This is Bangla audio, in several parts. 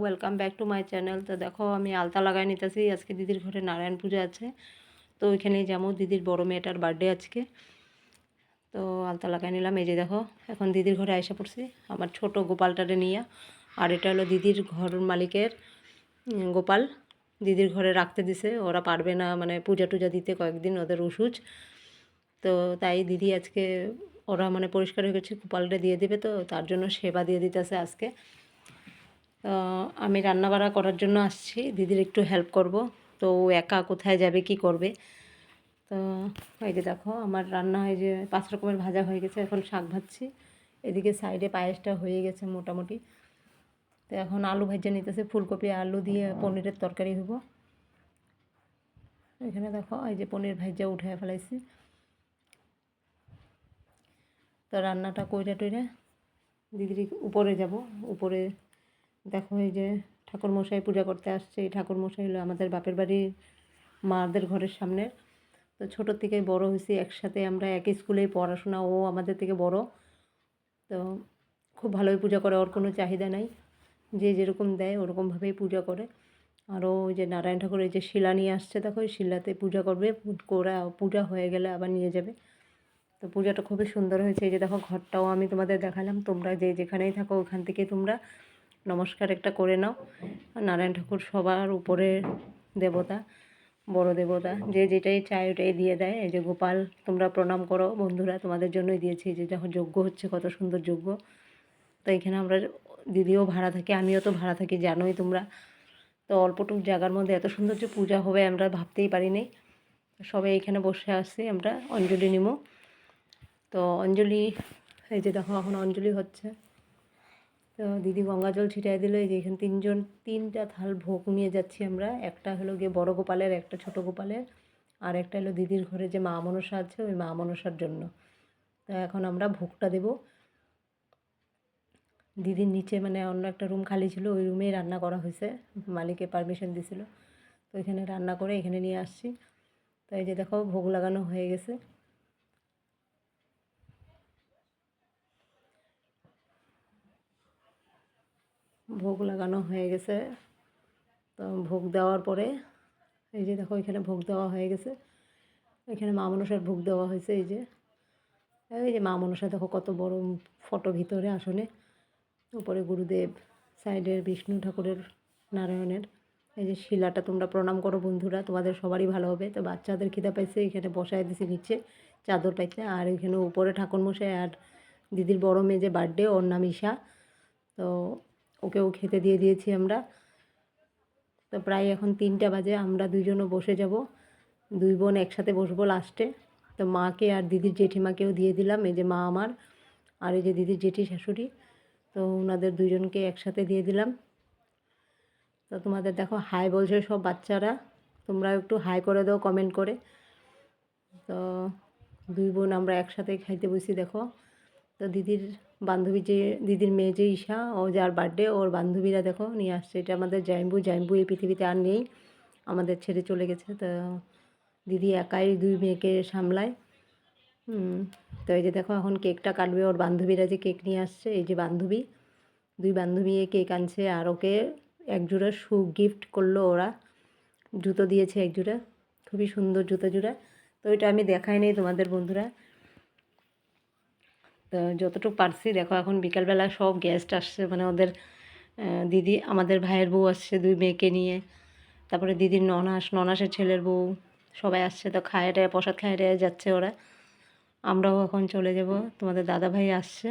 Welcome back to my channel. তো দেখো আমি আলতা লাগাই নিতেছি। আজকে দিদির ঘরে নারায়ণ পূজা আছে, তো ওইখানেই যাবো। দিদির বড় মেয়েটার বার্থডে আজকে, তো আলতা লাগাই নিলাম। এই যে দেখো এখন দিদির ঘরে আইসা পড়ছি আমার ছোট গোপালটারে নিয়ে। আর এটা হলো দিদির ঘর মালিকের গোপাল, দিদির ঘরে রাখতে দিছে। ওরা পারবে না মানে পূজা টুজা দিতে, কয়েকদিন ওদের ওষুধ, তো তাই দিদি আজকে ওরা মানে পরিষ্কার হয়ে গেছে, গোপালটা দিয়ে দেবে, তো তার জন্য সেবা দিয়ে দিতেছে আজকে। আমি রান্নাবাড়া করার জন্য আসছি, দিদির একটু হেল্প করব। তো ও একা কোথায় যাবে কি করবে। তো এই যে দেখো আমার রান্না এই যে 5 রকমের ভাজা হয়ে গেছে, এখন শাক ভাজছি। এদিকে সাইডে পায়েসটা হয়ে গেছে মোটামুটি। তো এখন আলু ভাজা নিতেছে, ফুলকপি আলু দিয়ে পনিরের তরকারি হবো। এখানে দেখো এই যে পনির ভাজা উঠে ফেলাইছি। তো রান্নাটা কইরা টইরা দিদির উপরে যাব। উপরে দেখো এই যে ঠাকুরমশাই পূজা করতে আসছে। এই ঠাকুরমশাই হলো আমাদের বাপের বাড়ির মাদের ঘরের সামনে। তো ছোটোর থেকে বড় হয়েছি একসাথে, আমরা একই স্কুলেই পড়াশোনা, ও আমাদের থেকে বড়। তো খুব ভালোই পূজা করে, ওর কোনো চাহিদা নাই, যে যেরকম দেয় ওরকমভাবেই পূজা করে। আরও ওই যে নারায়ণ ঠাকুর এই যে শিলা নিয়ে আসছে, দেখো ওই শিলাতে পূজা করবে, পূজা হয়ে গেলে আবার নিয়ে যাবে। তো পূজাটা খুবই সুন্দর হয়েছে। এই যে দেখো ঘরটাও আমি তোমাদের দেখালাম, তোমরা যে যেখানেই থাকো ওখান থেকে তোমরা নমস্কার একটা করে নাও। নারায়ণ ঠাকুর সবার উপরে দেবতা, বড় দেবতা, যে যেটাই চায় ওটাই দিয়ে দেয়। এই যে গোপাল, তোমরা প্রণাম করো বন্ধুরা, তোমাদের জন্যই দিয়েছি। যে যখন যজ্ঞ হচ্ছে, কত সুন্দর যজ্ঞ। তো এখানে আমরা দিদিও ভাড়া থাকি, আমিও তো ভাড়া থাকি, জানোই তোমরা। তো অল্পটুকু জায়গার মধ্যে এত সুন্দর যে পূজা হবে আমরা ভাবতেই পারিনি। সবাই এখানে বসে আসছি, আমরা অঞ্জলি নিমো। তো অঞ্জলি এই যে দেখো এখন অঞ্জলি হচ্ছে। তো দিদি গঙ্গা জল ছিটাই দিল। এই যে এখানে তিনটা থাল ভোগ নিয়ে যাচ্ছি আমরা। একটা হলো গিয়ে বড় গোপালের, একটা ছোট গোপালের, আর একটা হলো দিদির ঘরে যে মা মনসা আছে ওই মা মনসার জন্য। তো এখন আমরা ভোগটা দেব। দিদির নিচে মানে অন্য একটা রুম খালি ছিল, ওই রুমেই রান্না করা হয়েছে, মালিকে পারমিশন দিছিল। তো এখানে রান্না করে এখানে নিয়ে আসছি। তো এই যে দেখো ভোগ লাগানো হয়ে গেছে। ভোগ লাগানো হয়ে গেছে। তো ভোগ দেওয়ার পরে এই যে দেখো এখানে ভোগ দেওয়া হয়ে গেছে। এখানে মা মনসার ভোগ দেওয়া হয়েছে। এই যে মা মনসা দেখো কত বড় ফটো ভিতরে আসনে। উপরে গুরুদেব, সাইডের বিষ্ণু ঠাকুরের, নারায়ণের। এই যে শিলাটা তোমরা প্রণাম করো বন্ধুরা, তোমাদের সবারই ভালো হবে। তো বাচ্চাদের খিদা পাইছে, এখানে বসায় দিছি নিচে চাদর পাইছে। আর এখানে উপরে ঠাকুরমশাই আর দিদির বড় মেয়ে যে বার্থডে, ওর নাম ঈশা, তো ওকেও খেতে দিয়ে দিয়েছি আমরা। তো প্রায় এখন 3টা বাজে, আমরা দুইজনও বসে যাব, দুই বোন একসাথে বসবো লাস্টে। তো মাকে আর দিদির জেঠিমাকেও দিয়ে দিলাম। এই যে মা আমার, আর এই যে দিদির জেঠি শাশুড়ি, তো ওনাদের দুজনকে একসাথে দিয়ে দিলাম। তো তোমাদের দেখো হাই বলছে সব বাচ্চারা, তোমরা একটু হাই করে দাও কমেন্ট করে। তো দুই বোন আমরা একসাথে খাইতে বসি দেখো। তো দিদির বান্ধবী যে দিদির মেয়ে যে ঈশা, ও যার বার্থডে, ওর বান্ধবীরা দেখো নিয়ে আসছে। এটা আমাদের জাইম্বু এই পৃথিবীতে আর নেই, আমাদের ছেড়ে চলে গেছে। তো দিদি একাই দুই মেয়েকে সামলায়। তো এই যে দেখো এখন কেকটা কাটবে, ওর বান্ধবীরা যে কেক নিয়ে আসছে। এই যে বান্ধবী, দুই বান্ধবী কেক আনছে, আর ওকে একজোড়া শু গিফট করলো ওরা, জুতো দিয়েছে একজোড়া, খুবই সুন্দর জুতো জোড়া। তো ওইটা আমি দেখাই নেই তোমাদের বন্ধুরা। তো যতটুকু পারছি দেখো। এখন বিকালবেলা সব গেস্ট আসছে, মানে ওদের দিদি, আমাদের ভাইয়ের বউ আসছে দুই মেয়েকে নিয়ে, তারপরে দিদির ননাসের ছেলের বউ, সবাই আসছে। তো খায় টায় প্রসাদ খায় টায় যাচ্ছে ওরা। আমরাও এখন চলে যাব। তোমাদের দাদাভাই আসছে,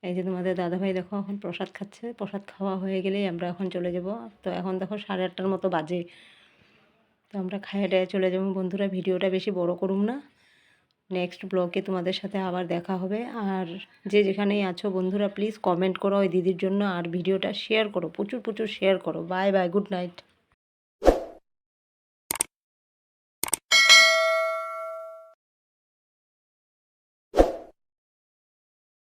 এই যে তোমাদের দাদাভাই দেখো এখন প্রসাদ খাচ্ছে। প্রসাদ খাওয়া হয়ে গেলেই আমরা এখন চলে যাব। তো এখন দেখো 8:30টার মতো বাজে। তো আমরা খাইয়ে টাইয়ে চলে যাবো বন্ধুরা। ভিডিওটা বেশি বড় করুম না, নেক্সট ব্লগে তোমাদের সাথে আবার দেখা হবে। আর যে যেখানেই আছো বন্ধুরা, প্লিজ কমেন্ট করো ওই দিদির জন্য, আর ভিডিওটা শেয়ার করো, প্রচুর শেয়ার করো। Bye bye, good night.